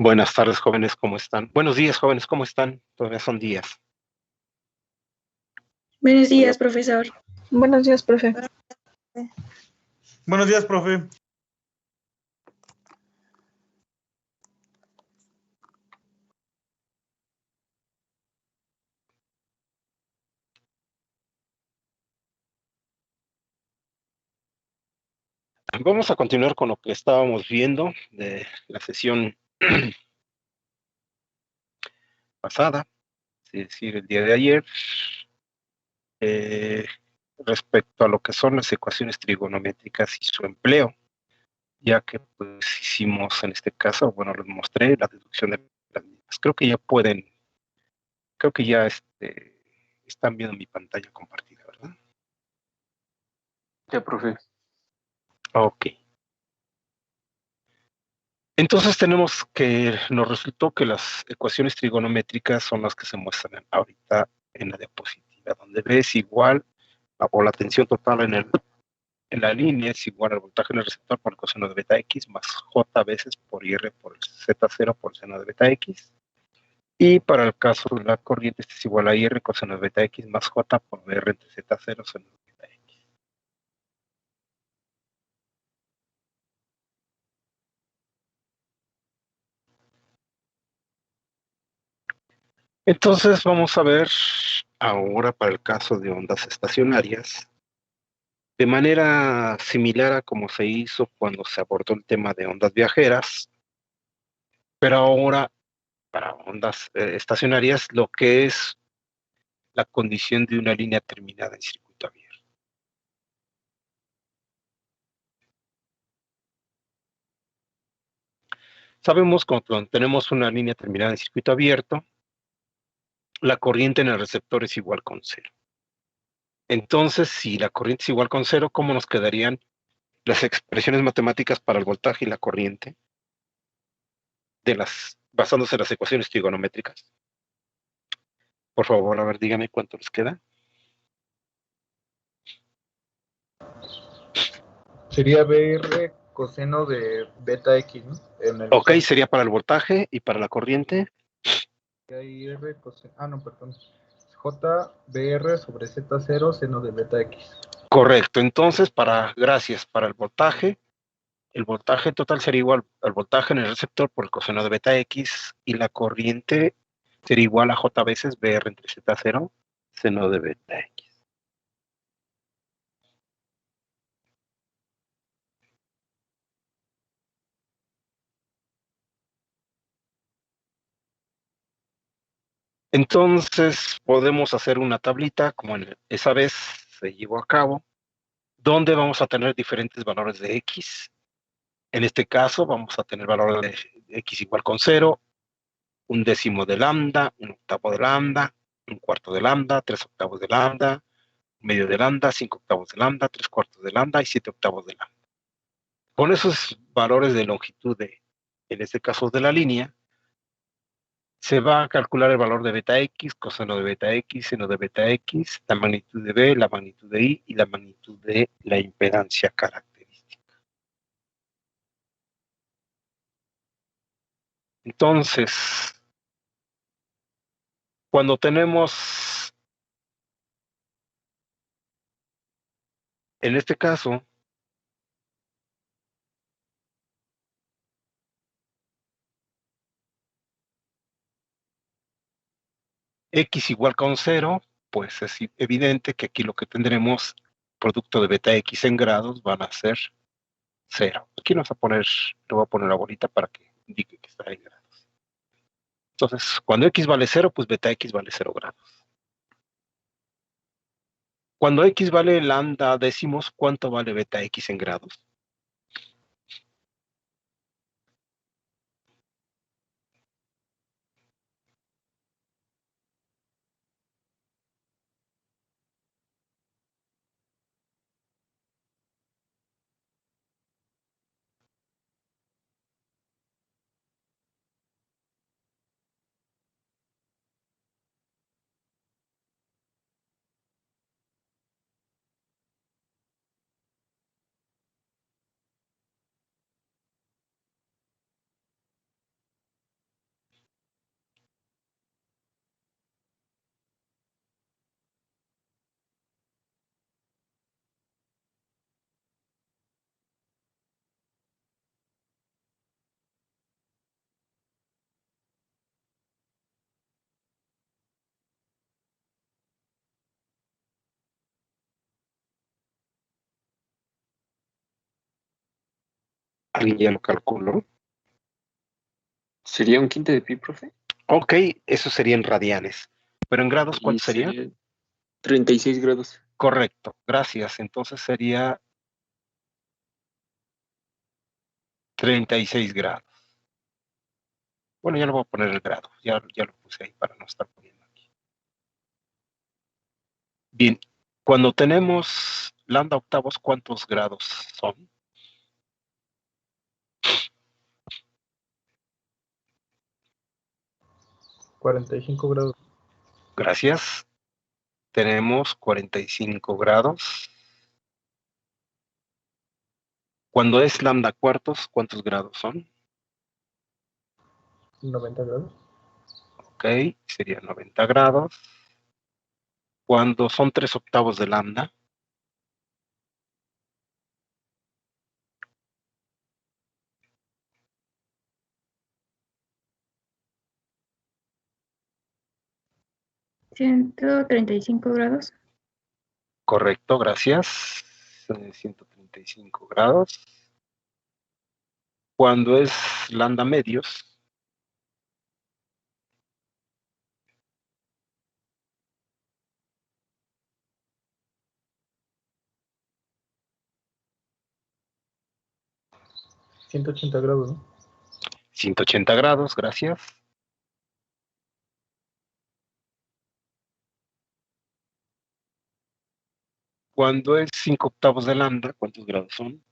Buenas tardes, jóvenes, ¿cómo están? Buenos días, jóvenes, ¿cómo están? Todavía son días. Buenos días, profesor. Buenos días, profe. Buenos días, profe. Vamos a continuar con lo que estábamos viendo de la sesión pasada, es decir, el día de ayer, respecto a lo que son las ecuaciones trigonométricas y su empleo, ya que pues hicimos en este caso, bueno, les mostré la deducción de las mismas. Creo que ya están viendo mi pantalla compartida, ¿verdad? Ya, profe. Ok. Entonces tenemos que, nos resultó que las ecuaciones trigonométricas son las que se muestran ahorita en la diapositiva, donde B es igual, o la tensión total en la línea es igual al voltaje en el receptor por el coseno de beta X más J veces por IR por el Z0 por el seno de beta X. Y para el caso de la corriente, este es igual a IR coseno de beta X más J por BR entre Z0 seno de beta X. Entonces vamos a ver ahora para el caso de ondas estacionarias, de manera similar a como se hizo cuando se abordó el tema de ondas viajeras, pero ahora para ondas estacionarias, lo que es la condición de una línea terminada en circuito abierto. Sabemos que cuando tenemos una línea terminada en circuito abierto, la corriente en el receptor es igual con cero. Entonces, si la corriente es igual con cero, ¿cómo nos quedarían las expresiones matemáticas para el voltaje y la corriente basándose en las ecuaciones trigonométricas? Por favor, a ver, dígame cuánto les queda. Sería BR coseno de beta X, ¿no? Ok, sería para el voltaje y para la corriente. IR coseno, no, perdón. JBR sobre Z0 seno de beta X. Correcto, entonces, gracias, para el voltaje total sería igual al voltaje en el receptor por el coseno de beta X y la corriente sería igual a J veces BR entre Z0 seno de beta X. Entonces, podemos hacer una tablita, como esa vez se llevó a cabo, donde vamos a tener diferentes valores de X. En este caso, vamos a tener valor de X igual con 0, un décimo de lambda, un octavo de lambda, un cuarto de lambda, 3 octavos de lambda, medio de lambda, 5 octavos de lambda, 3 cuartos de lambda y 7 octavos de lambda. Con esos valores de longitud en este caso de la línea, se va a calcular el valor de beta X, coseno de beta X, seno de beta X, la magnitud de B, la magnitud de I y la magnitud de la impedancia característica. Entonces, cuando tenemos, en este caso, X igual con 0, pues es evidente que aquí lo que tendremos, producto de beta X en grados, van a ser 0. Aquí le voy a poner la bolita para que indique que está en grados. Entonces, cuando X vale 0, pues beta X vale 0 grados. Cuando X vale lambda décimos, ¿cuánto vale beta X en grados? ¿Alguien ya lo calculó? ¿Sería un quinto de pi, profe? Ok, eso sería en radianes. Pero en grados, Y ¿cuánto sería? sería 36 grados. Correcto, gracias. Entonces sería 36 grados. Bueno, ya lo voy a poner el grado. Ya lo puse ahí para no estar poniendo aquí. Bien, cuando tenemos lambda octavos, ¿cuántos grados son? 45 grados. Gracias. Tenemos 45 grados. Cuando es lambda cuartos, ¿cuántos grados son? 90 grados. Ok, sería 90 grados. Cuando son 3 octavos de lambda, 135 grados. correcto, gracias. 135 grados. Cuando es lambda medios, 180 grados, ¿no? 180 grados, gracias. Cuando es 5 octavos de lambda, ¿cuántos grados son?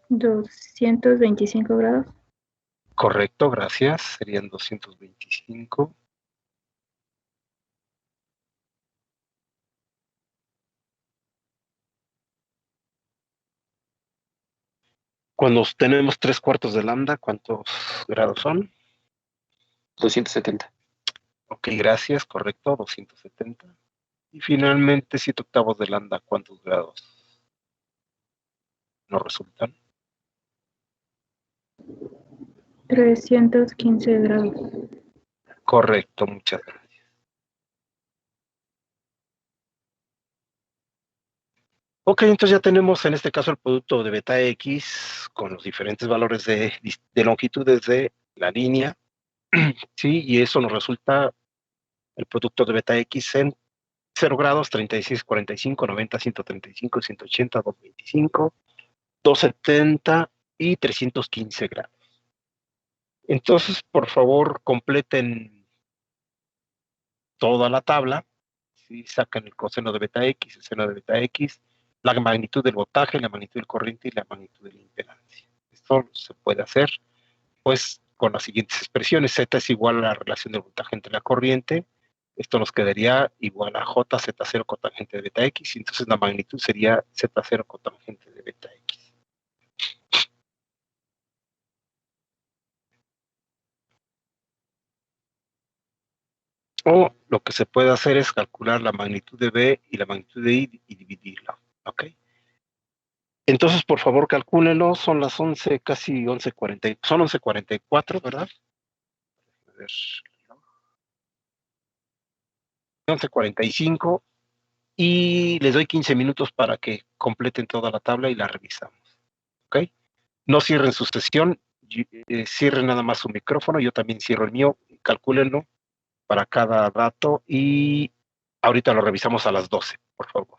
225 grados. Correcto, gracias. Serían 225. Cuando tenemos 3 cuartos de lambda, ¿cuántos grados son? 270. Ok, gracias, correcto, 270. Y finalmente, 7 octavos de lambda, ¿cuántos grados nos resultan? 315 grados. Correcto, muchas gracias. Ok, entonces ya tenemos en este caso el producto de beta X con los diferentes valores de longitudes de la línea, ¿sí? Y eso nos resulta el producto de beta X en 0 grados, 36, 45, 90, 135, 180, 225, 270 y 315 grados. Entonces, por favor, completen toda la tabla, ¿sí? Sacan el coseno de beta X, el seno de beta X, la magnitud del voltaje, la magnitud del corriente y la magnitud de la impedancia. Esto se puede hacer, pues, con las siguientes expresiones. Z es igual a la relación del voltaje entre la corriente. Esto nos quedaría igual a JZ0 cotangente de beta X, y entonces la magnitud sería Z0 cotangente de beta X. O lo que se puede hacer es calcular la magnitud de B y la magnitud de I y dividirla. ¿Ok? Entonces, por favor, calcúlenlo. Son las 11, casi 11:40. Son 11:44, ¿verdad? A ver. 11:45. Y les doy 15 minutos para que completen toda la tabla y la revisamos. ¿Ok? No cierren su sesión. Cierren nada más su micrófono. Yo también cierro el mío. Calcúlenlo para cada dato. Y ahorita lo revisamos a las 12, por favor.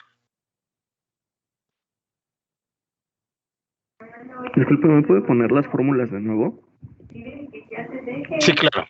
Disculpe, ¿me puede poner las fórmulas de nuevo? Sí, claro.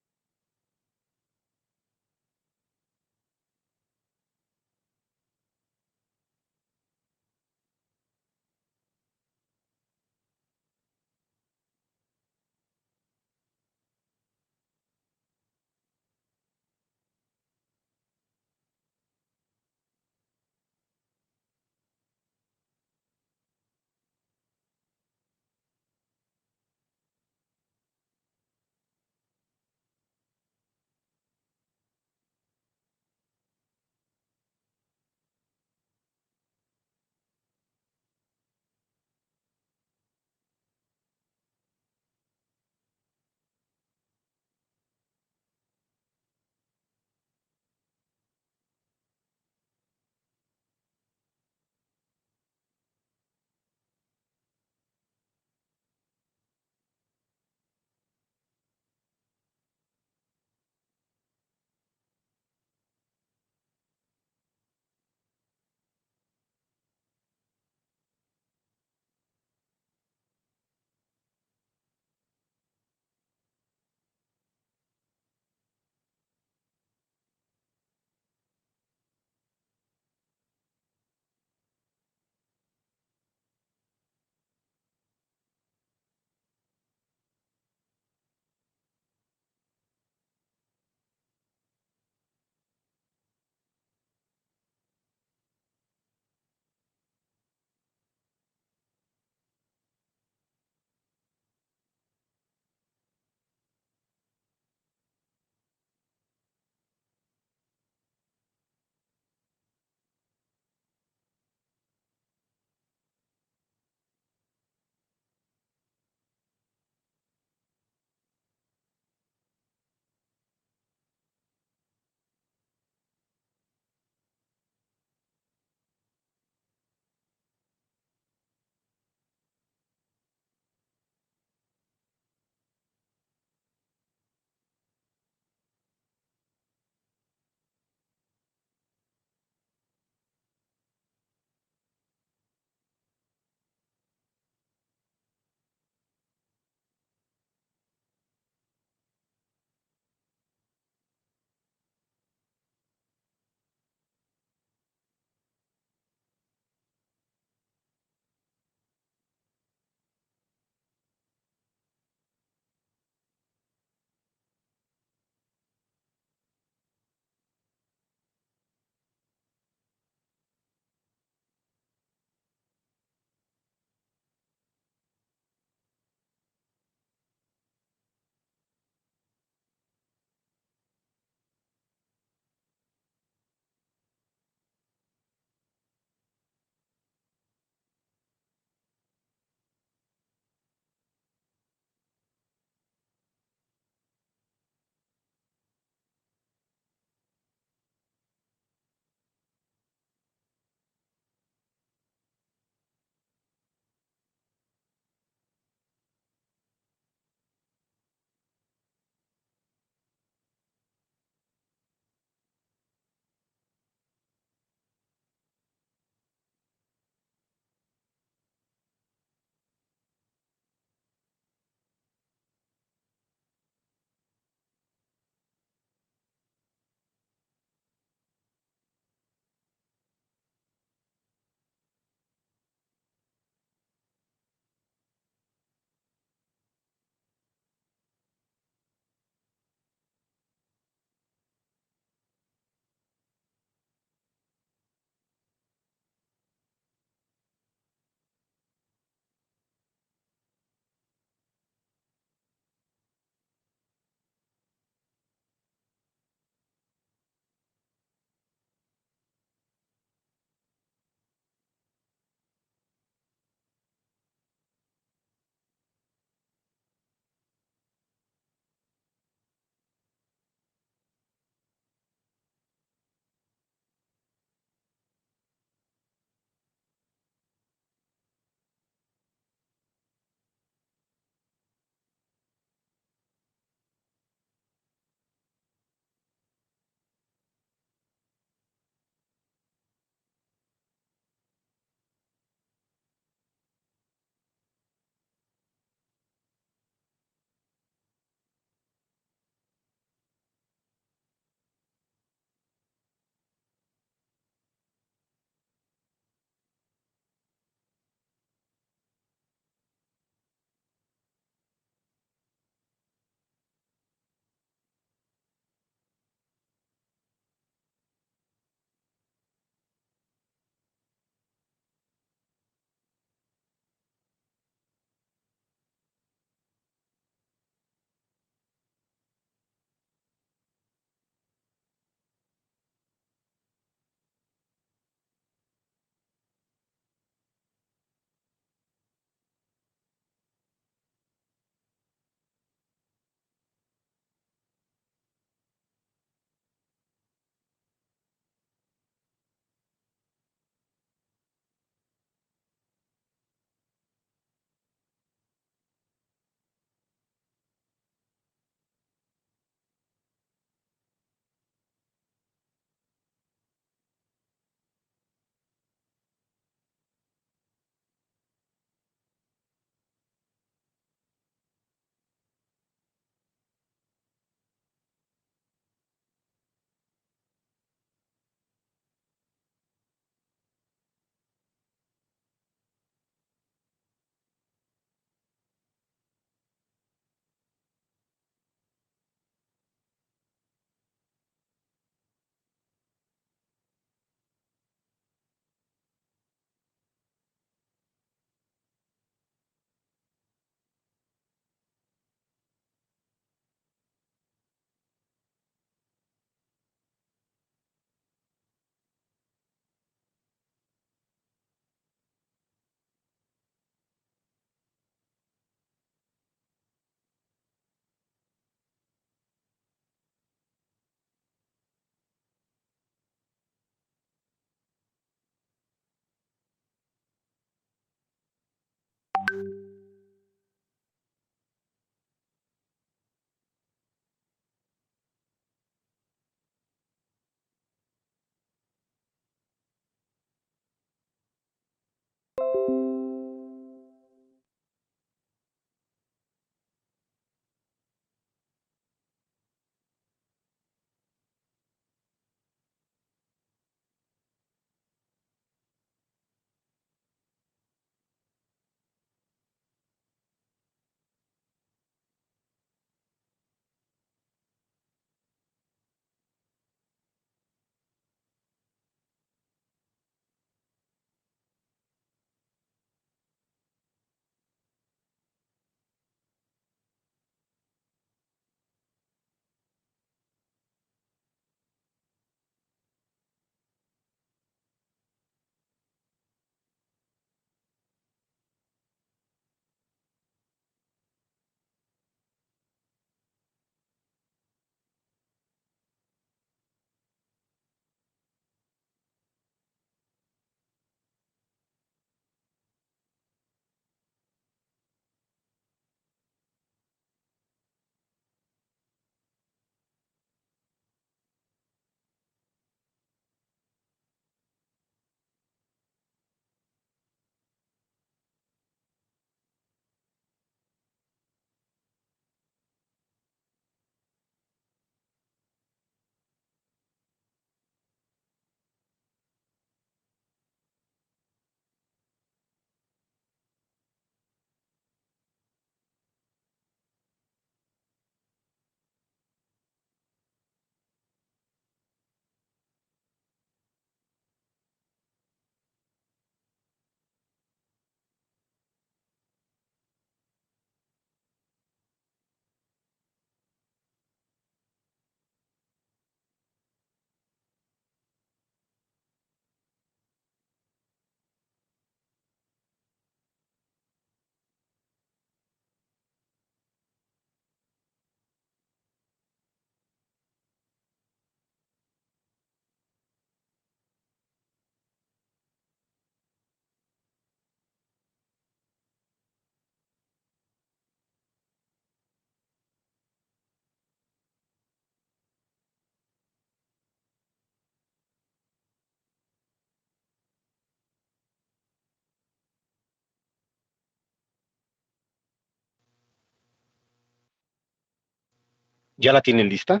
¿Ya la tienen lista?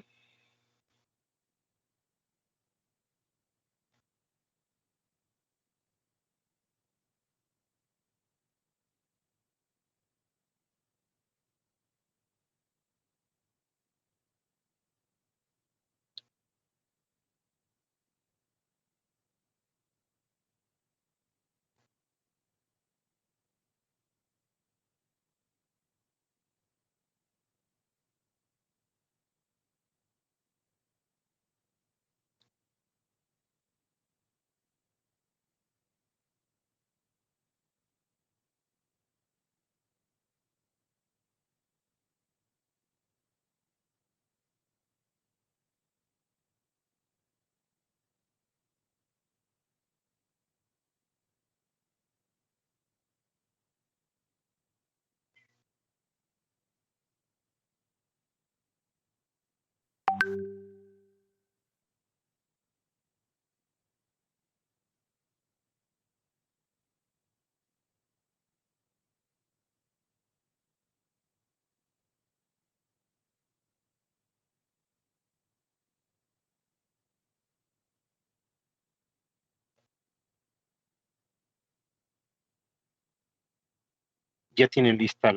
¿Ya tienen lista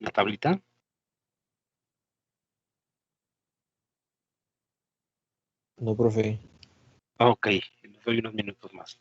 la tablita? No, profe. Ok, les doy unos minutos más.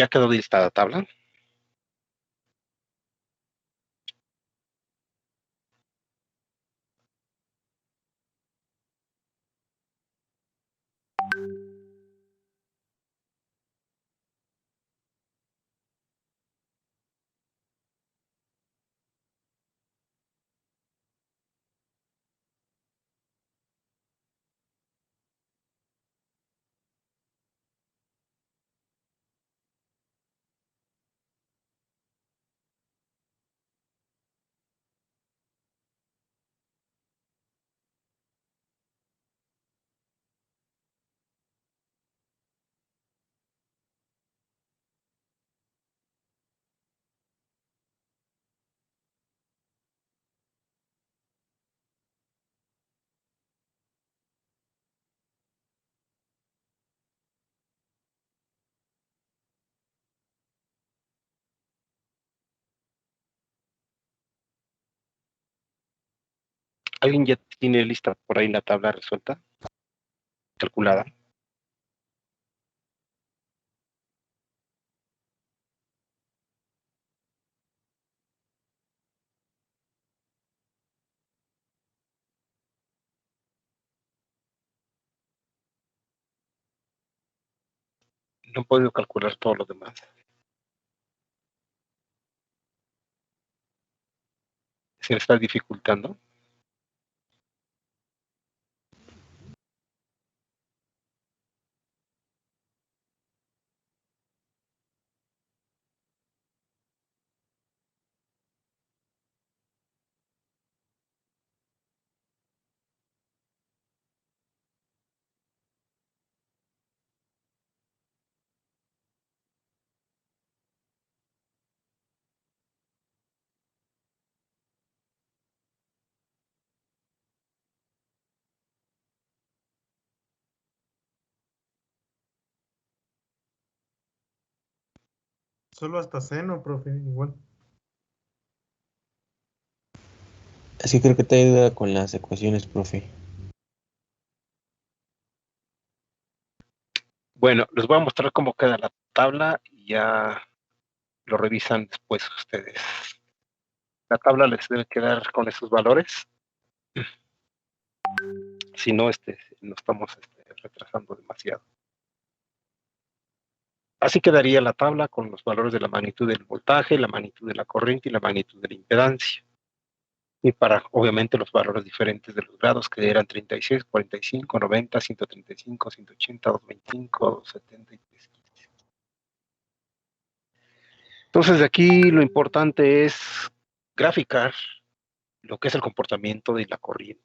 Ya quedó lista la tabla. ¿Alguien ya tiene lista por ahí la tabla resuelta? Calculada. No he podido calcular todo lo demás. Se le está dificultando. Solo hasta seno, profe, igual. Es que creo que te ayuda con las ecuaciones, profe. Bueno, les voy a mostrar cómo queda la tabla y ya lo revisan después ustedes. La tabla les debe quedar con esos valores. Si no, no estamos retrasando demasiado. Así quedaría la tabla con los valores de la magnitud del voltaje, la magnitud de la corriente y la magnitud de la impedancia. Y para, obviamente, los valores diferentes de los grados, que eran 36, 45, 90, 135, 180, 225, 270 y 315. Entonces, de aquí lo importante es graficar lo que es el comportamiento de la corriente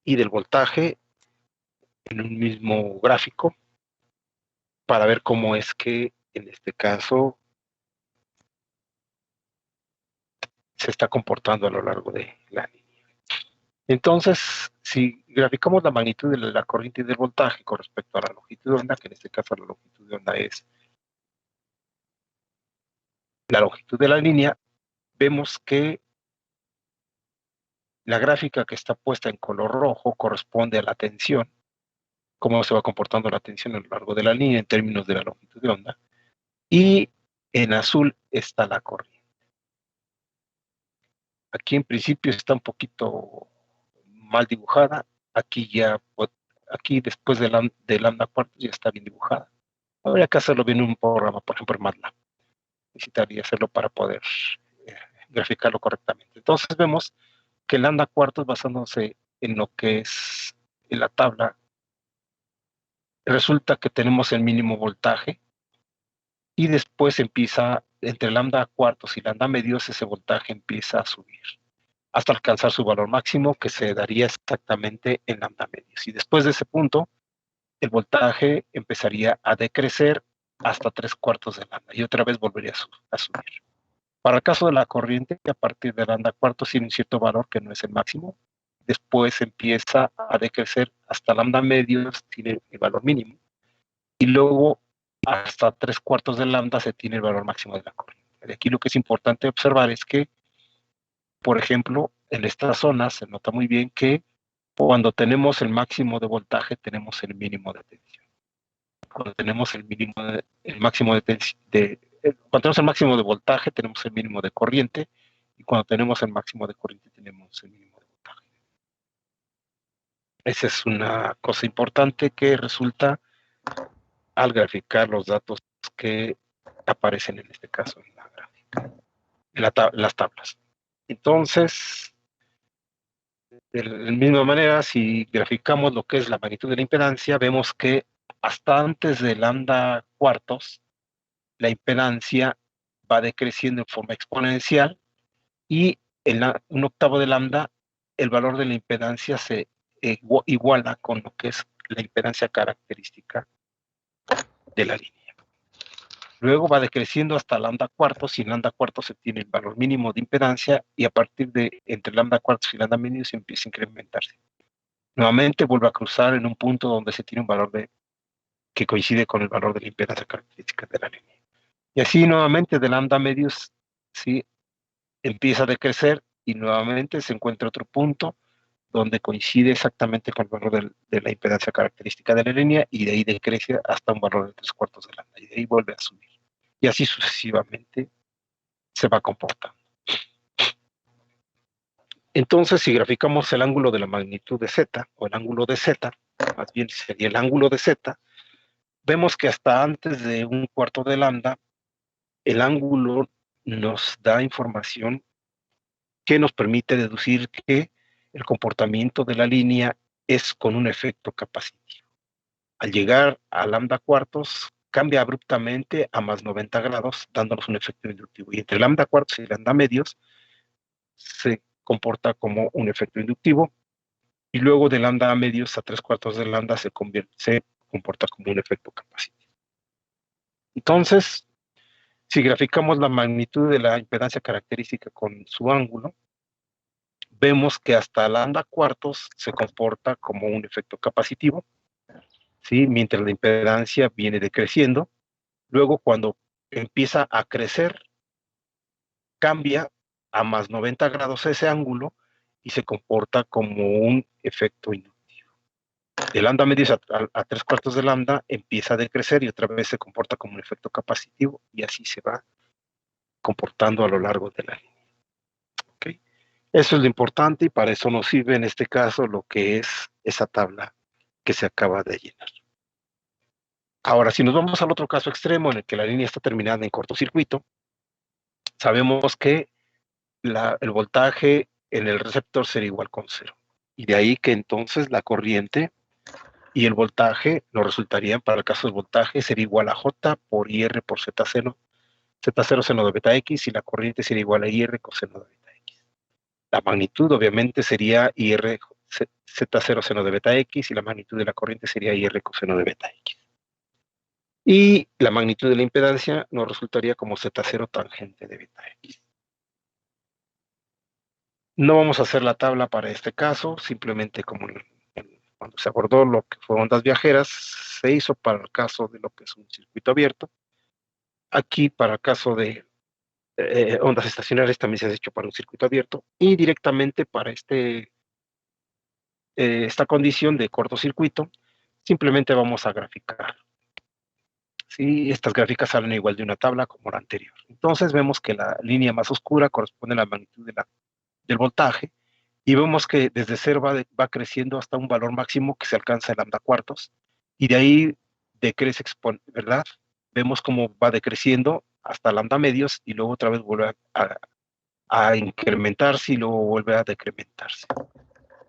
y del voltaje en un mismo gráfico para ver cómo es que, en este caso, se está comportando a lo largo de la línea. Entonces, si graficamos la magnitud de la corriente y del voltaje con respecto a la longitud de onda, que en este caso la longitud de onda es la longitud de la línea, vemos que la gráfica que está puesta en color rojo corresponde a la tensión, cómo se va comportando la tensión a lo largo de la línea en términos de la longitud de onda, y en azul está la corriente. Aquí en principio está un poquito mal dibujada, aquí después de lambda cuartos ya está bien dibujada. Habría que hacerlo bien en un programa, por ejemplo en MATLAB. Necesitaría hacerlo para poder graficarlo correctamente. Entonces vemos que lambda cuartos, basándose en lo que es en la tabla, resulta que tenemos el mínimo voltaje y después empieza, entre lambda cuartos y lambda medios, ese voltaje empieza a subir hasta alcanzar su valor máximo, que se daría exactamente en lambda medios. Y después de ese punto, el voltaje empezaría a decrecer hasta 3/4 de lambda y otra vez volvería a subir. Para el caso de la corriente, a partir de lambda cuartos tiene un cierto valor que no es el máximo, después empieza a decrecer hasta lambda medios, tiene el valor mínimo, y luego hasta 3/4 de lambda se tiene el valor máximo de la corriente. De aquí lo que es importante observar es que, por ejemplo, en esta zona se nota muy bien que cuando tenemos el máximo de voltaje tenemos el mínimo de tensión. cuando tenemos el máximo cuando tenemos el máximo de voltaje, tenemos el mínimo de corriente, y cuando tenemos el máximo de corriente, tenemos el mínimo de voltaje. Esa es una cosa importante que resulta al graficar los datos que aparecen en este caso en la gráfica, en las tablas. Entonces, de la misma manera, si graficamos lo que es la magnitud de la impedancia, vemos que hasta antes de lambda cuartos, la impedancia va decreciendo en forma exponencial, y en un octavo de lambda, el valor de la impedancia se iguala con lo que es la impedancia característica de la línea. Luego va decreciendo hasta lambda cuartos, y en lambda cuartos se tiene el valor mínimo de impedancia, y a partir de entre lambda cuartos y lambda medio se empieza a incrementarse. Nuevamente vuelve a cruzar en un punto donde se tiene un valor que coincide con el valor de la impedancia característica de la línea. Y así nuevamente de lambda medios, ¿sí?, empieza a decrecer, y nuevamente se encuentra otro punto donde coincide exactamente con el valor de la impedancia característica de la línea, y de ahí decrece hasta un valor de 3/4 de lambda, y de ahí vuelve a subir. Y así sucesivamente se va comportando. Entonces, si graficamos el ángulo de la magnitud de Z, o el ángulo de Z, más bien sería el ángulo de Z, vemos que hasta antes de 1/4 de lambda, el ángulo nos da información que nos permite deducir que el comportamiento de la línea es con un efecto capacitivo. Al llegar a lambda cuartos, cambia abruptamente a más 90 grados, dándonos un efecto inductivo. Y entre lambda cuartos y lambda medios se comporta como un efecto inductivo, y luego de lambda medios a 3/4 de lambda se comporta como un efecto capacitivo. Entonces, si graficamos la magnitud de la impedancia característica con su ángulo, vemos que hasta lambda cuartos se comporta como un efecto capacitivo, ¿sí?, mientras la impedancia viene decreciendo. Luego, cuando empieza a crecer, cambia a más 90 grados ese ángulo y se comporta como un efecto inductivo. De lambda medios a 3/4 de lambda empieza a decrecer y otra vez se comporta como un efecto capacitivo, y así se va comportando a lo largo de la línea. ¿Okay? Eso es lo importante, y para eso nos sirve en este caso lo que es esa tabla que se acaba de llenar. Ahora, si nos vamos al otro caso extremo en el que la línea está terminada en cortocircuito, sabemos que el voltaje en el receptor será igual con 0. Y de ahí que entonces la corriente y el voltaje nos resultarían, para el caso del voltaje, sería igual a J por IR por Z0 seno de beta X, y la corriente sería igual a IR coseno de beta X. La magnitud obviamente sería IR Z0 seno de beta X, y la magnitud de la corriente sería IR coseno de beta X. Y la magnitud de la impedancia nos resultaría como Z0 tangente de beta X. No vamos a hacer la tabla para este caso, simplemente como cuando se abordó lo que fue ondas viajeras, se hizo para el caso de lo que es un circuito abierto. Aquí, para el caso de ondas estacionarias, también se ha hecho para un circuito abierto, y directamente para esta condición de cortocircuito, simplemente vamos a graficar. ¿Sí? Estas gráficas salen igual de una tabla como la anterior. Entonces vemos que la línea más oscura corresponde a la magnitud del voltaje, y vemos que desde 0 va creciendo hasta un valor máximo que se alcanza en lambda cuartos, y de ahí decrece ¿verdad? Vemos cómo va decreciendo hasta lambda medios, y luego otra vez vuelve a incrementarse, y luego vuelve a decrementarse.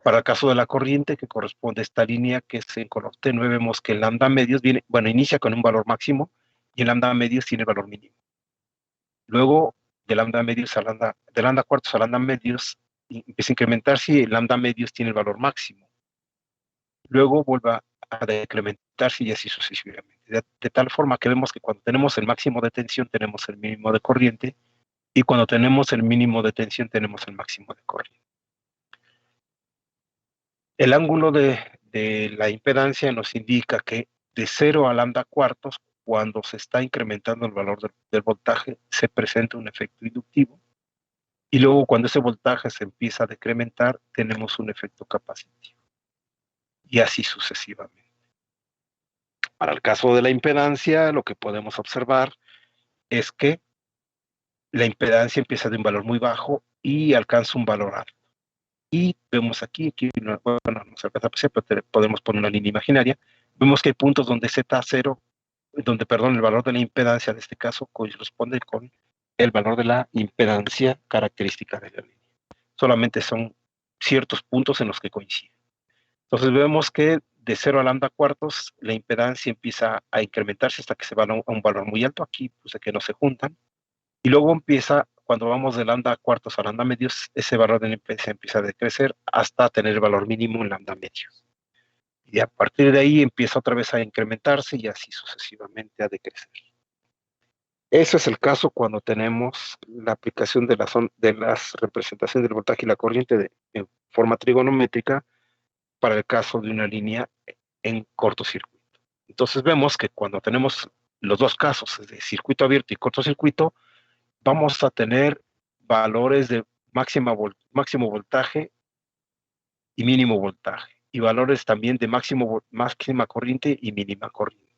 Para el caso de la corriente, que corresponde a esta línea que es en color tenue, vemos que el lambda medios inicia con un valor máximo, y el lambda medios tiene el valor mínimo. Luego, de lambda cuartos a lambda medios, empieza a incrementarse, y el lambda medios tiene el valor máximo. Luego vuelve a decrementarse, y así sucesivamente. De tal forma que vemos que cuando tenemos el máximo de tensión tenemos el mínimo de corriente, y cuando tenemos el mínimo de tensión tenemos el máximo de corriente. El ángulo de la impedancia nos indica que de 0 a lambda cuartos, cuando se está incrementando el valor del voltaje, se presenta un efecto inductivo, y luego cuando ese voltaje se empieza a decrementar, tenemos un efecto capacitivo, y así sucesivamente. Para el caso de la impedancia, lo que podemos observar es que la impedancia empieza de un valor muy bajo y alcanza un valor alto. Y vemos aquí bueno, no se alcanza a apreciar, pero podemos poner una línea imaginaria. Vemos que hay puntos donde Z0, donde, perdón, el valor de la impedancia de este caso corresponde con el valor de la impedancia característica de la línea. Solamente son ciertos puntos en los que coinciden. Entonces vemos que de 0 a lambda cuartos, la impedancia empieza a incrementarse hasta que se va a un valor muy alto. Aquí puse que no se juntan. Y luego empieza, cuando vamos de lambda cuartos a lambda medios, ese valor de la impedancia empieza a decrecer hasta tener el valor mínimo en lambda medios. Y a partir de ahí empieza otra vez a incrementarse y así sucesivamente a decrecer. Ese es el caso cuando tenemos la aplicación de las representaciones del voltaje y la corriente en forma trigonométrica para el caso de una línea en cortocircuito. Entonces vemos que cuando tenemos los dos casos, de circuito abierto y cortocircuito, vamos a tener valores de máximo voltaje y mínimo voltaje, y valores también de máxima corriente y mínima corriente.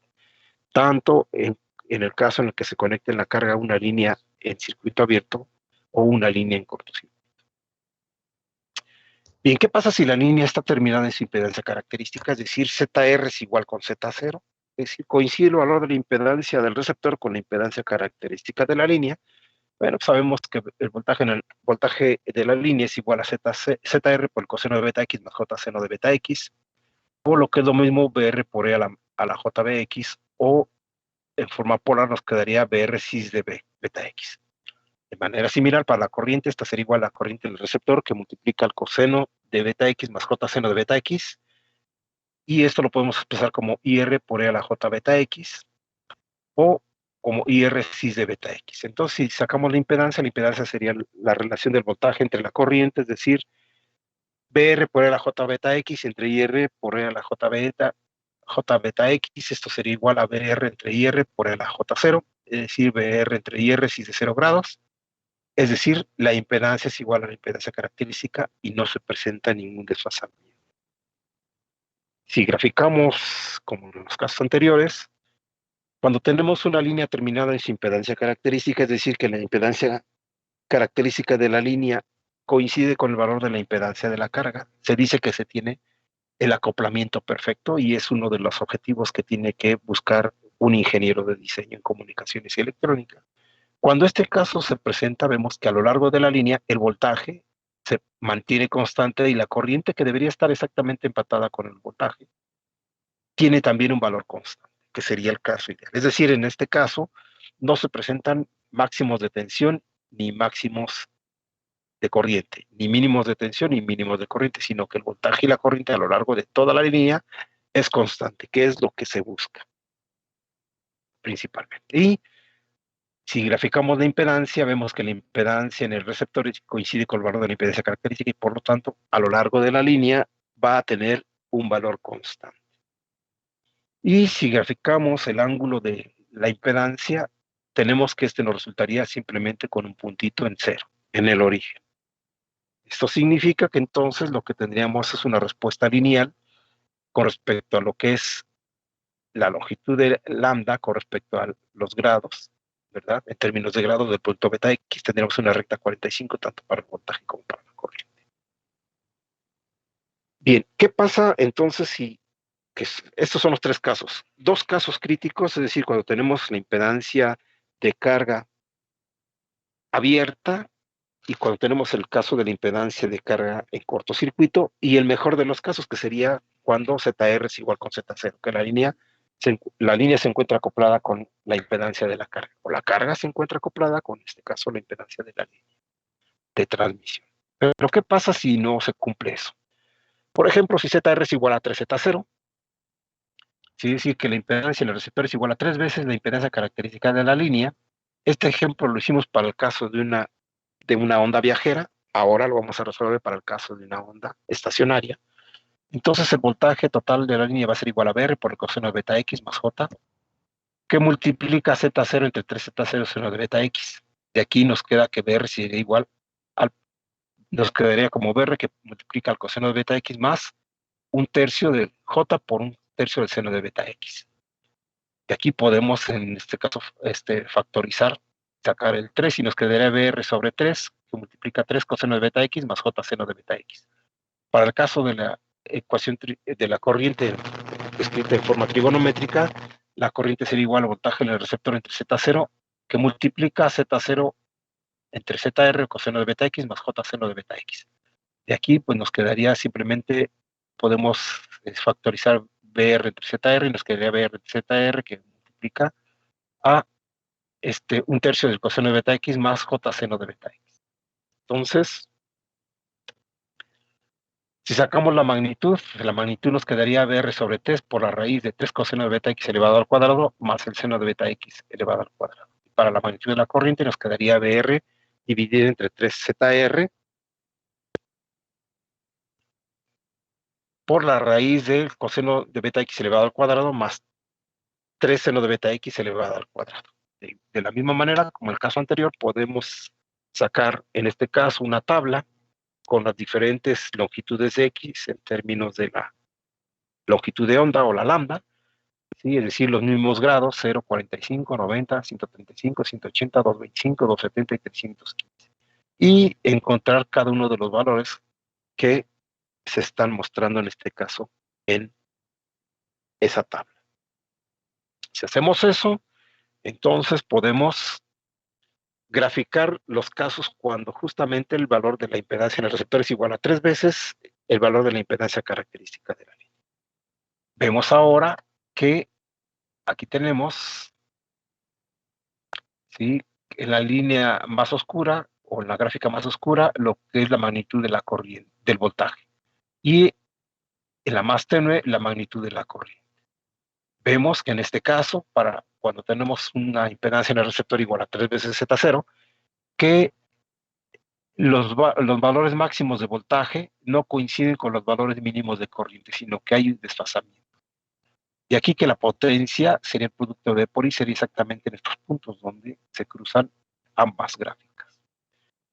Tanto en el caso en el que se conecte la carga a una línea en circuito abierto o una línea en cortocircuito. Bien, ¿qué pasa si la línea está terminada en su impedancia característica? Es decir, ZR es igual con Z0, es decir, coincide el valor de la impedancia del receptor con la impedancia característica de la línea. Bueno, sabemos que el voltaje de la línea es igual a ZR por el coseno de beta X más J seno de beta X, o lo que es lo mismo BR por E a la JBX, o en forma polar nos quedaría BR cis de beta X. De manera similar, para la corriente, esta sería igual a la corriente del receptor que multiplica el coseno de beta X más J seno de beta X, y esto lo podemos expresar como IR por E a la J beta X, o como IR cis de beta X. Entonces, si sacamos la impedancia sería la relación del voltaje entre la corriente, es decir, BR por E a la J beta X entre IR por E a la J beta X, esto sería igual a BR entre IR por E a la J0, es decir, BR entre IR cis de 0 grados, es decir, la impedancia es igual a la impedancia característica y no se presenta ningún desfasamiento. Si graficamos, como en los casos anteriores, cuando tenemos una línea terminada en su impedancia característica, es decir, que la impedancia característica de la línea coincide con el valor de la impedancia de la carga, se dice que se tiene el acoplamiento perfecto y es uno de los objetivos que tiene que buscar un ingeniero de diseño en comunicaciones y electrónica. Cuando este caso se presenta, vemos que a lo largo de la línea el voltaje se mantiene constante y la corriente, que debería estar exactamente empatada con el voltaje, tiene también un valor constante, que sería el caso ideal. Es decir, en este caso no se presentan máximos de tensión ni máximos de corriente, ni mínimos de tensión ni mínimos de corriente, sino que el voltaje y la corriente a lo largo de toda la línea es constante, que es lo que se busca principalmente. Y si graficamos la impedancia, vemos que la impedancia en el receptor coincide con el valor de la impedancia característica y por lo tanto, a lo largo de la línea va a tener un valor constante. Y si graficamos el ángulo de la impedancia, tenemos que este nos resultaría simplemente con un puntito en cero, en el origen. Esto significa que entonces lo que tendríamos es una respuesta lineal con respecto a lo que es la longitud de lambda con respecto a los grados, ¿verdad? En términos de grados del punto beta X tendríamos una recta 45 tanto para el voltaje como para la corriente. Bien, ¿qué pasa entonces si estos son los tres casos? Dos casos críticos, es decir, cuando tenemos la impedancia de carga abierta y cuando tenemos el caso de la impedancia de carga en cortocircuito, y el mejor de los casos, que sería cuando ZR es igual con Z0, que la línea se encuentra acoplada con la impedancia de la carga, o la carga se encuentra acoplada con, en este caso, la impedancia de la línea de transmisión. Pero, ¿qué pasa si no se cumple eso? Por ejemplo, si ZR es igual a 3Z0, es decir, que la impedancia en el receptor es igual a 3 veces la impedancia característica de la línea. Este ejemplo lo hicimos para el caso de una onda viajera, ahora lo vamos a resolver para el caso de una onda estacionaria. Entonces el voltaje total de la línea va a ser igual a BR por el coseno de beta X más J, que multiplica Z0 entre 3Z0 seno de beta X. De aquí nos queda que BR sería igual nos quedaría como BR que multiplica el coseno de beta X más un tercio de J por un tercio del seno de beta X. Y aquí podemos, en este caso, factorizar, sacar el 3 y nos quedaría BR sobre 3, que multiplica 3 coseno de beta X más J seno de beta X. Para el caso de la ecuación de la corriente escrita en forma trigonométrica, la corriente sería igual al voltaje en el receptor entre Z0, que multiplica Z0 entre ZR coseno de beta X más J seno de beta X. De aquí, pues nos quedaría simplemente, podemos factorizar BR entre ZR y nos quedaría BR entre ZR, que multiplica a 1/3 del coseno de beta X más J seno de beta X. Entonces, si sacamos la magnitud nos quedaría BR sobre 3 por la raíz de 3 coseno de beta X elevado al cuadrado más el seno de beta X elevado al cuadrado. Para la magnitud de la corriente nos quedaría BR dividido entre 3ZR por la raíz del coseno de beta X elevado al cuadrado más 3 seno de beta X elevado al cuadrado. De la misma manera, como el caso anterior, podemos sacar en este caso una tabla con las diferentes longitudes de X en términos de la longitud de onda o la lambda, ¿sí? Es decir, los mismos grados, 0, 45, 90, 135, 180, 225, 270 y 315. Y encontrar cada uno de los valores que se están mostrando en este caso en esa tabla. Si hacemos eso, entonces podemos graficar los casos cuando justamente el valor de la impedancia en el receptor es igual a 3 veces el valor de la impedancia característica de la línea. Vemos ahora que aquí tenemos, ¿sí?, en la línea más oscura o en la gráfica más oscura lo que es la magnitud de la corriente, del voltaje, y en la más tenue la magnitud de la corriente. Vemos que en este caso, para cuando tenemos una impedancia en el receptor igual a 3 veces Z0, que los valores máximos de voltaje no coinciden con los valores mínimos de corriente, sino que hay un desfasamiento. Y aquí que la potencia sería el producto de Pori, sería exactamente en estos puntos donde se cruzan ambas gráficas.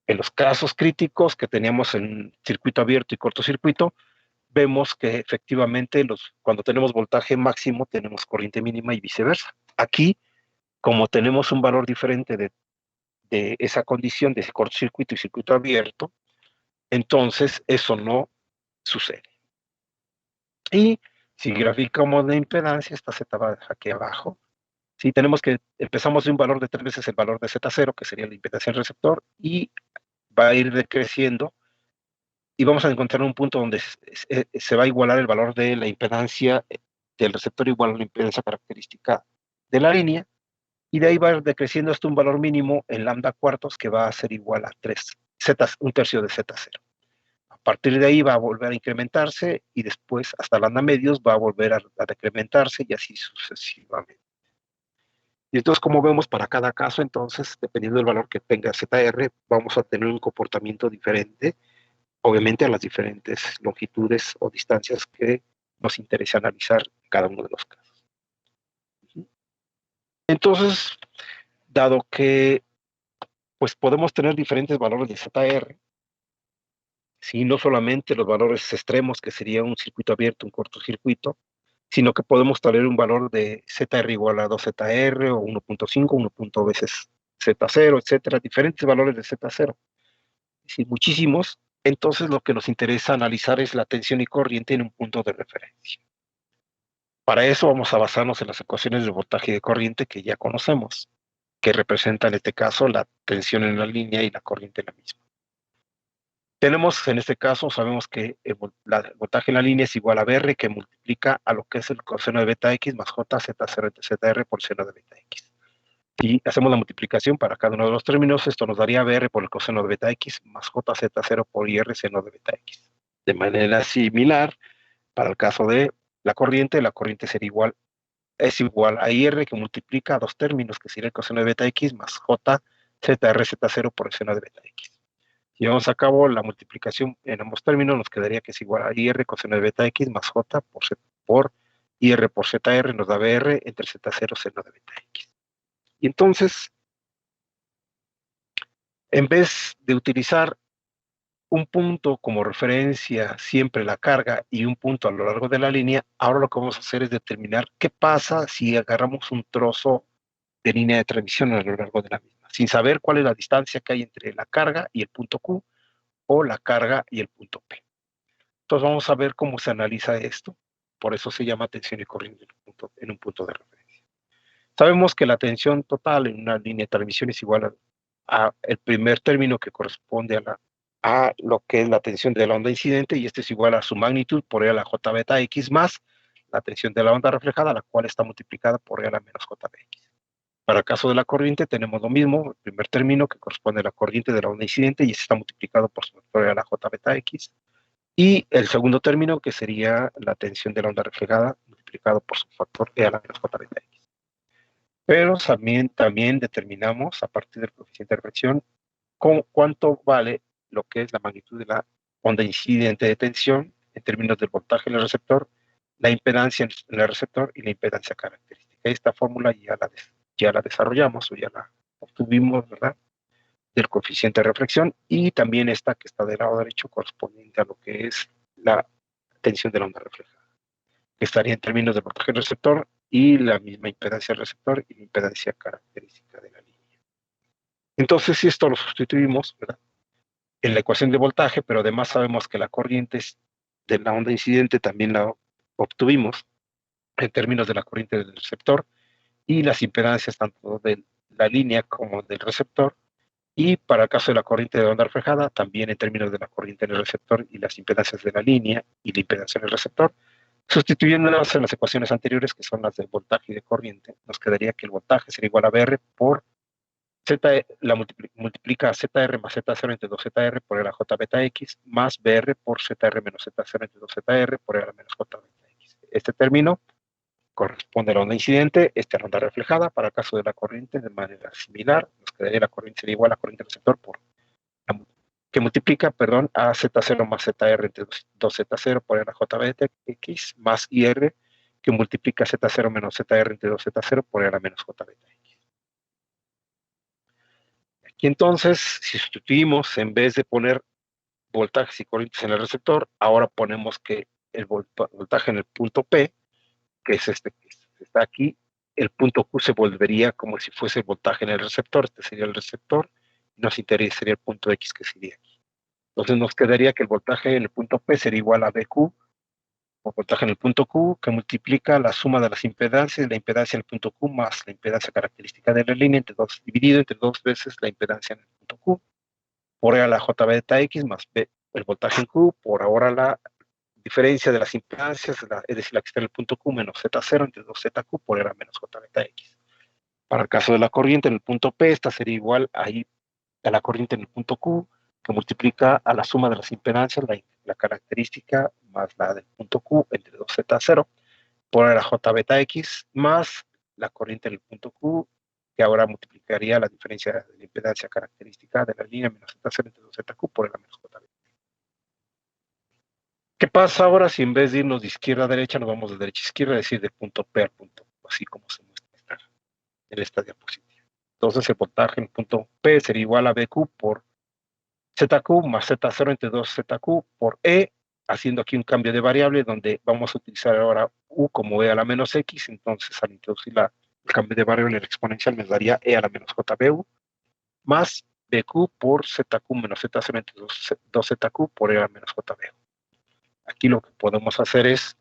En los casos críticos que teníamos en circuito abierto y cortocircuito, vemos que efectivamente cuando tenemos voltaje máximo tenemos corriente mínima y viceversa. Aquí, como tenemos un valor diferente de esa condición de cortocircuito y circuito abierto, entonces eso no sucede. Y si graficamos la impedancia, esta Z va aquí abajo. Sí, tenemos que empezamos de un valor de 3 veces el valor de Z0, que sería la impedancia del receptor, y va a ir decreciendo, y vamos a encontrar un punto donde se va a igualar el valor de la impedancia del receptor igual a la impedancia característica de la línea, y de ahí va a ir decreciendo hasta un valor mínimo en lambda cuartos que va a ser igual a 3, 1/3 de Z0. A partir de ahí va a volver a incrementarse y después hasta lambda medios va a volver a decrementarse y así sucesivamente. Y entonces, como vemos, para cada caso, entonces, dependiendo del valor que tenga ZR, vamos a tener un comportamiento diferente, obviamente a las diferentes longitudes o distancias que nos interesa analizar en cada uno de los casos. Entonces, dado que pues podemos tener diferentes valores de ZR, ¿sí?, no solamente los valores extremos, que sería un circuito abierto, un cortocircuito, sino que podemos tener un valor de ZR igual a 2ZR o 1.5, 1. Veces Z0, etcétera, diferentes valores de Z0. Sí, muchísimos. Entonces lo que nos interesa analizar es la tensión y corriente en un punto de referencia. Para eso vamos a basarnos en las ecuaciones de voltaje y de corriente que ya conocemos, que representan en este caso la tensión en la línea y la corriente en la misma. Tenemos, en este caso, sabemos que el voltaje en la línea es igual a BR, que multiplica a lo que es el coseno de beta X más J Z0 entre ZR por seno de beta X. Si hacemos la multiplicación para cada uno de los términos, esto nos daría BR por el coseno de beta X más J Z0 por IR seno de beta X. De manera similar, para el caso de la corriente sería es igual a IR, que multiplica a dos términos, que sería el coseno de beta X más J ZR Z0 por el seno de beta X. Si llevamos a cabo la multiplicación en ambos términos, nos quedaría que es igual a IR coseno de beta X más J por IR por ZR, nos da BR entre Z0 seno de beta X. Y entonces, en vez de utilizar un punto como referencia siempre la carga y un punto a lo largo de la línea, ahora lo que vamos a hacer es determinar qué pasa si agarramos un trozo de línea de transmisión a lo largo de la misma, sin saber cuál es la distancia que hay entre la carga y el punto Q o la carga y el punto P. Entonces vamos a ver cómo se analiza esto. Por eso se llama tensión y corriente en un punto de referencia. Sabemos que la tensión total en una línea de transmisión es igual a el primer término que corresponde a lo que es la tensión de la onda incidente, y este es igual a su magnitud por E a la J beta X más la tensión de la onda reflejada, la cual está multiplicada por E a la menos JBX. Para el caso de la corriente tenemos lo mismo, el primer término que corresponde a la corriente de la onda incidente y este está multiplicado por su factor E a la J beta X, y el segundo término que sería la tensión de la onda reflejada multiplicado por su factor E a la menos J beta X. Pero también determinamos a partir del coeficiente de reflexión cuánto vale lo que es la magnitud de la onda incidente de tensión en términos del voltaje en el receptor, la impedancia en el receptor y la impedancia característica. Esta fórmula ya la desarrollamos o ya la obtuvimos, ¿verdad?, del coeficiente de reflexión, y también esta que está del lado derecho correspondiente a lo que es la tensión de la onda reflejada, que estaría en términos del voltaje del receptor y la misma impedancia del receptor y la impedancia característica de la línea. Entonces, si esto lo sustituimos, ¿verdad?, en la ecuación de voltaje, pero además sabemos que la corriente de la onda incidente también la obtuvimos en términos de la corriente del receptor y las impedancias tanto de la línea como del receptor, y para el caso de la corriente de onda reflejada, también en términos de la corriente en el receptor y las impedancias de la línea y la impedancia en el receptor. Sustituyéndolas en las ecuaciones anteriores, que son las de voltaje y de corriente, nos quedaría que el voltaje sería igual a VR por Z, multiplica ZR más Z0 entre 2ZR por E a la J beta X más BR por ZR menos Z0 entre 2ZR por E a la menos J beta X. Este término corresponde a la onda incidente, esta es la onda reflejada. Para el caso de la corriente, de manera similar, nos quedaría la corriente sería igual a la corriente receptor que multiplica, a Z0 más ZR entre 2Z0 por E a la J beta X más IR que multiplica Z0 menos ZR entre 2Z0 por E a la menos J beta X. Aquí entonces, si sustituimos, en vez de poner voltajes y corrientes en el receptor, ahora ponemos que el voltaje en el punto P, que es este que está aquí, el punto Q se volvería como si fuese el voltaje en el receptor, este sería el receptor, y nos interesaría el punto X, que sería aquí. Entonces nos quedaría que el voltaje en el punto P sería igual a BQ, o voltaje en el punto Q, que multiplica la suma de las impedancias, la impedancia en el punto Q más la impedancia característica de la línea, dividido entre 2 veces la impedancia en el punto Q, por E a la J beta X más B, el voltaje en Q, por ahora la diferencia de las impedancias, es decir, la que está en el punto Q menos Z0 entre 2ZQ por E a la menos J beta X. Para el caso de la corriente en el punto P, esta sería igual a la corriente en el punto Q, que multiplica a la suma de las impedancias, la característica más la del punto Q entre 2Z0 por E a la J beta X más la corriente en el punto Q, que ahora multiplicaría la diferencia de la impedancia característica de la línea menos Z0 entre 2ZQ por E a la menos J beta. ¿Qué pasa ahora si en vez de irnos de izquierda a derecha nos vamos de derecha a izquierda, es decir, del punto P al punto Q, así como se muestra en esta diapositiva? Entonces el voltaje en el punto P sería igual a BQ por ZQ más Z0 entre 2ZQ por E, haciendo aquí un cambio de variable donde vamos a utilizar ahora U como E a la menos X. Entonces al introducir el cambio de variable en la exponencial me daría E a la menos JBU más BQ por ZQ menos Z0 entre 2ZQ por E a la menos JBU. Aquí lo que podemos hacer es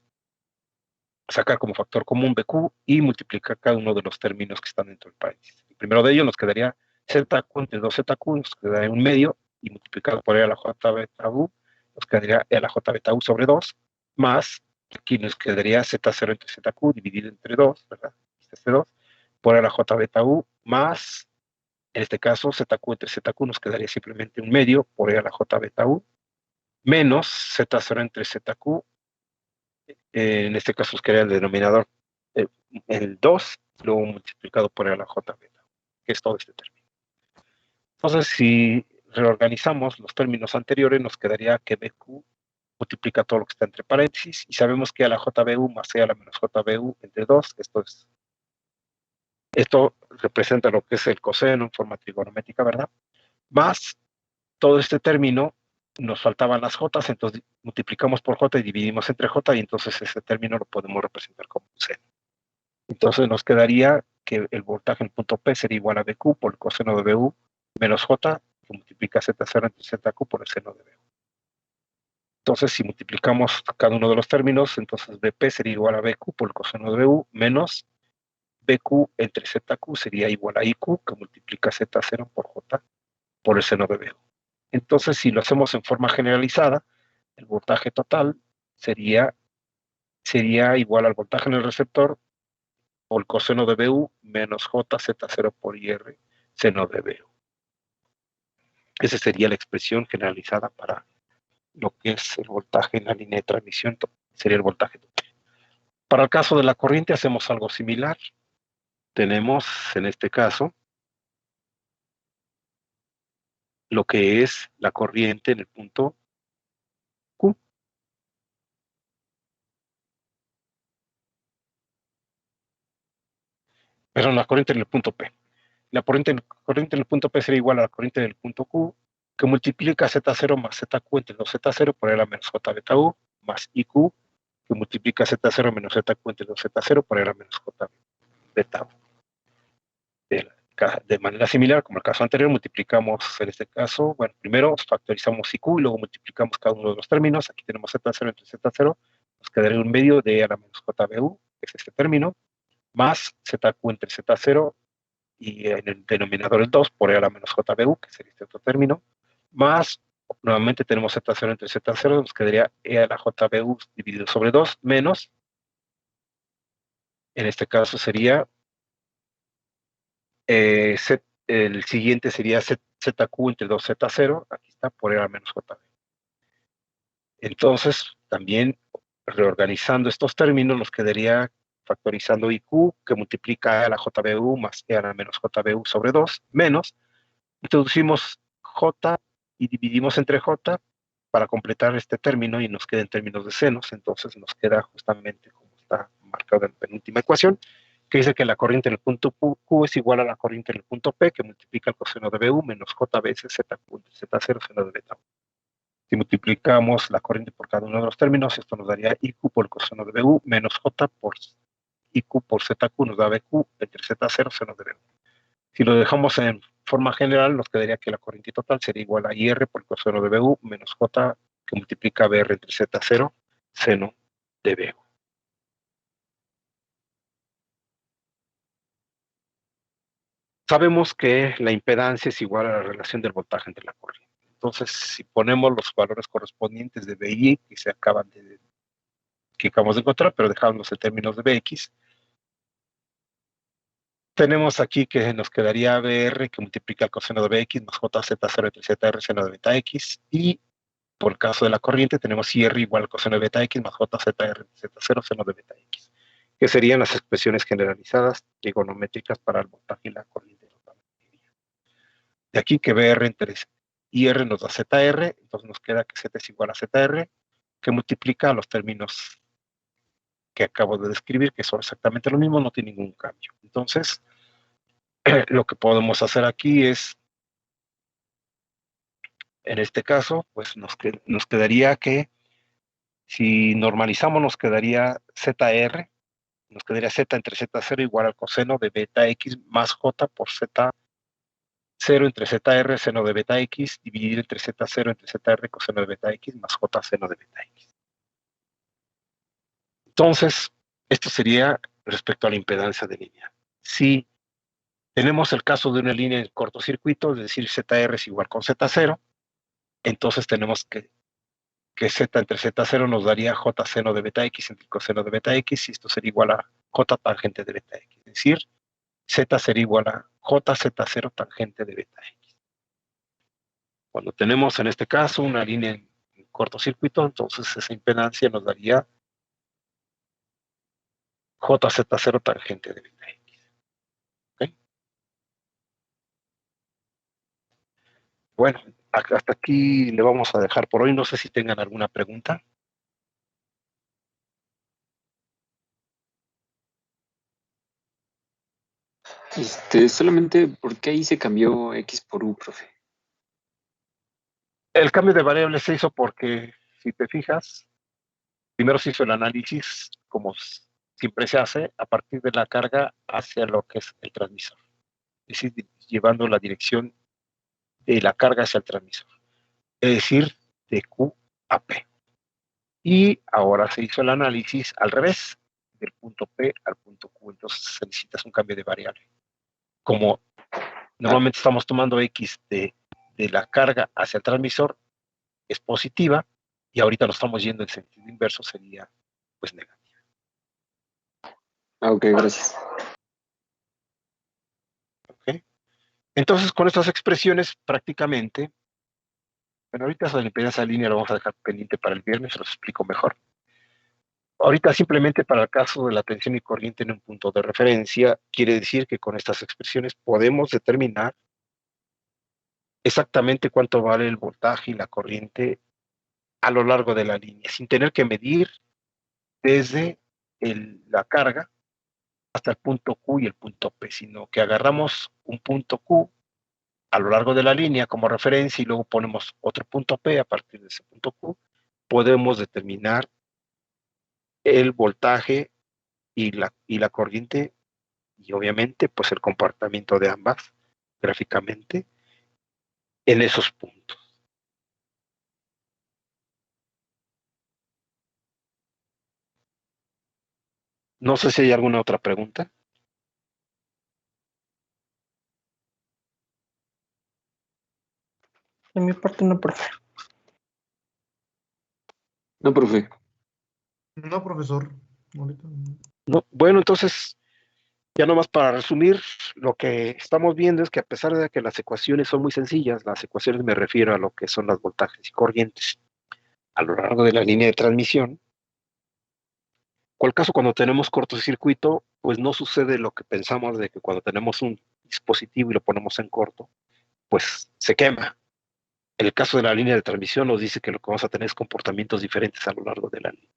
sacar como factor común BQ y multiplicar cada uno de los términos que están dentro del paréntesis. El primero de ellos nos quedaría ZQ entre 2ZQ, nos quedaría un medio, y multiplicado por E a la J beta U, nos quedaría E a la J beta U sobre 2, más, aquí nos quedaría Z0 entre ZQ dividido entre 2, ¿verdad? Este 2, por E a la J beta U, más, en este caso, ZQ entre ZQ nos quedaría simplemente un medio por E a la J beta U, menos Z0 entre ZQ, en este caso nos quedaría el denominador el 2, luego multiplicado por E a la J beta, que es todo este término. Entonces, si reorganizamos los términos anteriores, nos quedaría que BQ multiplica todo lo que está entre paréntesis, y sabemos que a la JBU más E a la menos JBU entre 2, esto representa lo que es el coseno en forma trigonométrica, ¿verdad? Más todo este término nos faltaban las J, entonces multiplicamos por J y dividimos entre J, y entonces ese término lo podemos representar como seno. Entonces nos quedaría que el voltaje en el punto P sería igual a BQ por el coseno de BU menos J, que multiplica Z0 entre ZQ por el seno de BU. Entonces, si multiplicamos cada uno de los términos, entonces BP sería igual a BQ por el coseno de BU menos BQ entre ZQ sería igual a IQ, que multiplica Z0 por J por el seno de BU. Entonces, si lo hacemos en forma generalizada, el voltaje total sería igual al voltaje en el receptor por el coseno de BU menos JZ0 por IR seno de BU. Esa sería la expresión generalizada para lo que es el voltaje en la línea de transmisión, sería el voltaje total. Para el caso de la corriente hacemos algo similar. Tenemos, en este caso, lo que es la corriente en el punto Q. Perdón, la corriente en el punto P. La corriente en el punto P sería igual a la corriente del punto Q, que multiplica Z0 más ZQ entre 2Z0 por L menos J beta U, más IQ, que multiplica Z0 menos ZQ entre 2Z0 por L menos J beta U. De manera similar, como el caso anterior, multiplicamos en este caso, bueno, primero factorizamos IQ y luego multiplicamos cada uno de los términos. Aquí tenemos Z0 entre Z0, nos quedaría un medio de L menos JBU, que es este término, más ZQ entre Z0, y en el denominador el 2 por L menos JBU, que sería este otro término, más, nuevamente tenemos Z0 entre Z0, nos quedaría E a la JBU dividido sobre 2, menos, en este caso sería, el siguiente sería ZQ entre 2Z0, aquí está, por L menos JBU. Entonces, también reorganizando estos términos, nos quedaría factorizando IQ, que multiplica a la JBU más E a la menos JBU sobre 2, menos, introducimos J y dividimos entre J para completar este término y nos queda en términos de senos, entonces nos queda justamente como está marcado en la penúltima ecuación, que dice que la corriente en el punto Q es igual a la corriente en el punto P, que multiplica el coseno de BU menos J veces ZQ entre Z0 seno de beta. Si multiplicamos la corriente por cada uno de los términos, esto nos daría IQ por el coseno de BU menos J por IQ por ZQ nos da BQ entre Z0 seno de BU. Si lo dejamos en forma general, nos quedaría que la corriente total sería igual a IR por el coseno de BU menos J que multiplica BR entre Z0 seno de BU. Sabemos que la impedancia es igual a la relación del voltaje entre la corriente. Entonces, si ponemos los valores correspondientes de BI que acabamos de encontrar, pero dejamos en términos de BX, tenemos aquí que nos quedaría BR que multiplica el coseno de BX más JZ0 entre ZR seno de beta X, y por el caso de la corriente tenemos IR igual al coseno de beta X más JZR Z0 seno de beta X, que serían las expresiones generalizadas trigonométricas para el voltaje y la corriente. De aquí que BR entre IR nos da ZR, entonces nos queda que Z es igual a ZR, que multiplica los términos que acabo de describir, que son exactamente lo mismo, no tiene ningún cambio. Entonces, lo que podemos hacer aquí es, en este caso, pues nos quedaría que, si normalizamos, nos quedaría ZR, nos quedaría Z entre Z0 igual al coseno de beta X más J por Z0 entre ZR seno de beta X dividido entre Z0 entre ZR coseno de beta X más J seno de beta X. Entonces, esto sería respecto a la impedancia de línea. Si tenemos el caso de una línea en cortocircuito, es decir, ZR es igual con Z0, entonces tenemos que Z entre Z0 nos daría J seno de beta X entre coseno de beta X, y esto sería igual a J tangente de beta X. Es decir, Z sería igual a JZ0 tangente de beta X. Cuando tenemos en este caso una línea en cortocircuito, entonces esa impedancia nos daría JZ0 tangente de beta X. ¿Okay? Bueno, hasta aquí le vamos a dejar por hoy. No sé si tengan alguna pregunta. Solamente, ¿por qué ahí se cambió X por U, profe? El cambio de variable se hizo porque, si te fijas, primero se hizo el análisis, como siempre se hace, a partir de la carga hacia lo que es el transmisor. Es decir, llevando la dirección de la carga hacia el transmisor. Es decir, de Q a P. Y ahora se hizo el análisis al revés, del punto P al punto Q. Entonces se necesita un cambio de variable. Como normalmente estamos tomando X de la carga hacia el transmisor, es positiva, y ahorita nos estamos yendo en sentido inverso, sería pues negativa. Ok, gracias. ¿Okay? Entonces, con estas expresiones, prácticamente, bueno, ahorita esa impedancia de línea lo vamos a dejar pendiente para el viernes, se los explico mejor. Ahorita simplemente para el caso de la tensión y corriente en un punto de referencia, quiere decir que con estas expresiones podemos determinar exactamente cuánto vale el voltaje y la corriente a lo largo de la línea, sin tener que medir desde la carga hasta el punto Q y el punto P, sino que agarramos un punto Q a lo largo de la línea como referencia y luego ponemos otro punto P a partir de ese punto Q, podemos determinar el voltaje y la corriente y obviamente pues el comportamiento de ambas gráficamente en esos puntos. No sé si hay alguna otra pregunta. De mi parte no, profe. No, profe. No, profesor. Ahorita no. No, bueno, entonces, ya nomás para resumir, lo que estamos viendo es que a pesar de que las ecuaciones son muy sencillas, las ecuaciones me refiero a lo que son las voltajes y corrientes a lo largo de la línea de transmisión. ¿Cuál caso cuando tenemos cortocircuito? Pues no sucede lo que pensamos de que cuando tenemos un dispositivo y lo ponemos en corto, pues se quema. En el caso de la línea de transmisión nos dice que lo que vamos a tener es comportamientos diferentes a lo largo de la línea.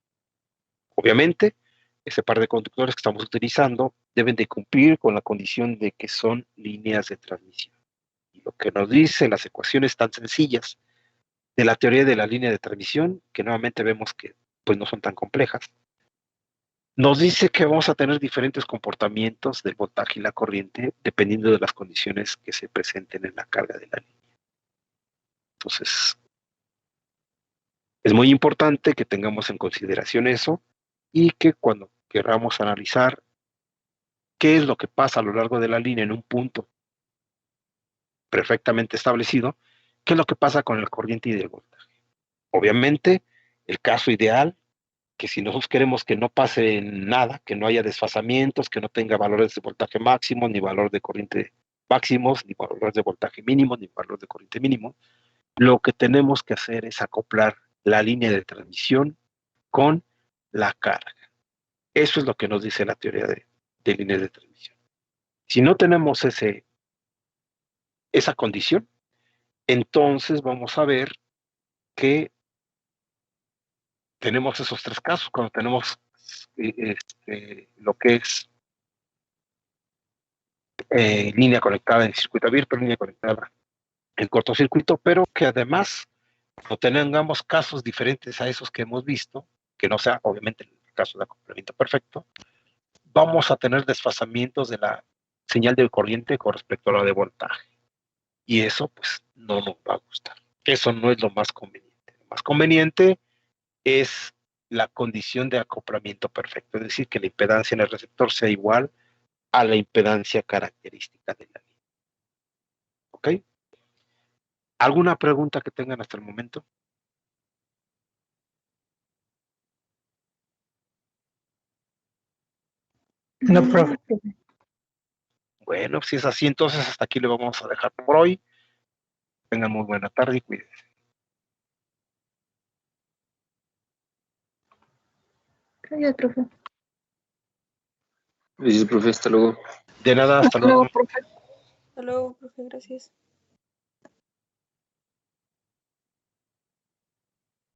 Obviamente, ese par de conductores que estamos utilizando deben de cumplir con la condición de que son líneas de transmisión. Y lo que nos dicen las ecuaciones tan sencillas de la teoría de la línea de transmisión, que nuevamente vemos que pues no son tan complejas, nos dice que vamos a tener diferentes comportamientos del voltaje y la corriente dependiendo de las condiciones que se presenten en la carga de la línea. Entonces, es muy importante que tengamos en consideración eso y que cuando queramos analizar qué es lo que pasa a lo largo de la línea en un punto perfectamente establecido, qué es lo que pasa con el corriente y el voltaje. Obviamente, el caso ideal, que si nosotros queremos que no pase nada, que no haya desfasamientos, que no tenga valores de voltaje máximo, ni valor de corriente máximos, ni valores de voltaje mínimo, ni valor de corriente mínimo, lo que tenemos que hacer es acoplar la línea de transmisión con la carga. Eso es lo que nos dice la teoría de líneas de transmisión. Si no tenemos esa condición, entonces vamos a ver que tenemos esos tres casos, cuando tenemos lo que es línea conectada en circuito abierto, línea conectada en cortocircuito, pero que además no tengamos casos diferentes a esos que hemos visto, que no sea obviamente el caso de acoplamiento perfecto, vamos a tener desfasamientos de la señal de corriente con respecto a la de voltaje. Y eso pues no nos va a gustar. Eso no es lo más conveniente. Lo más conveniente es la condición de acoplamiento perfecto, es decir, que la impedancia en el receptor sea igual a la impedancia característica de la línea. ¿Ok? ¿Alguna pregunta que tengan hasta el momento? No, profe. Bueno, si es así, entonces hasta aquí le vamos a dejar por hoy. Tengan muy buena tarde y cuídense. Gracias, profe. Gracias, profe. Hasta luego. De nada, hasta luego. Hasta luego, profe, gracias.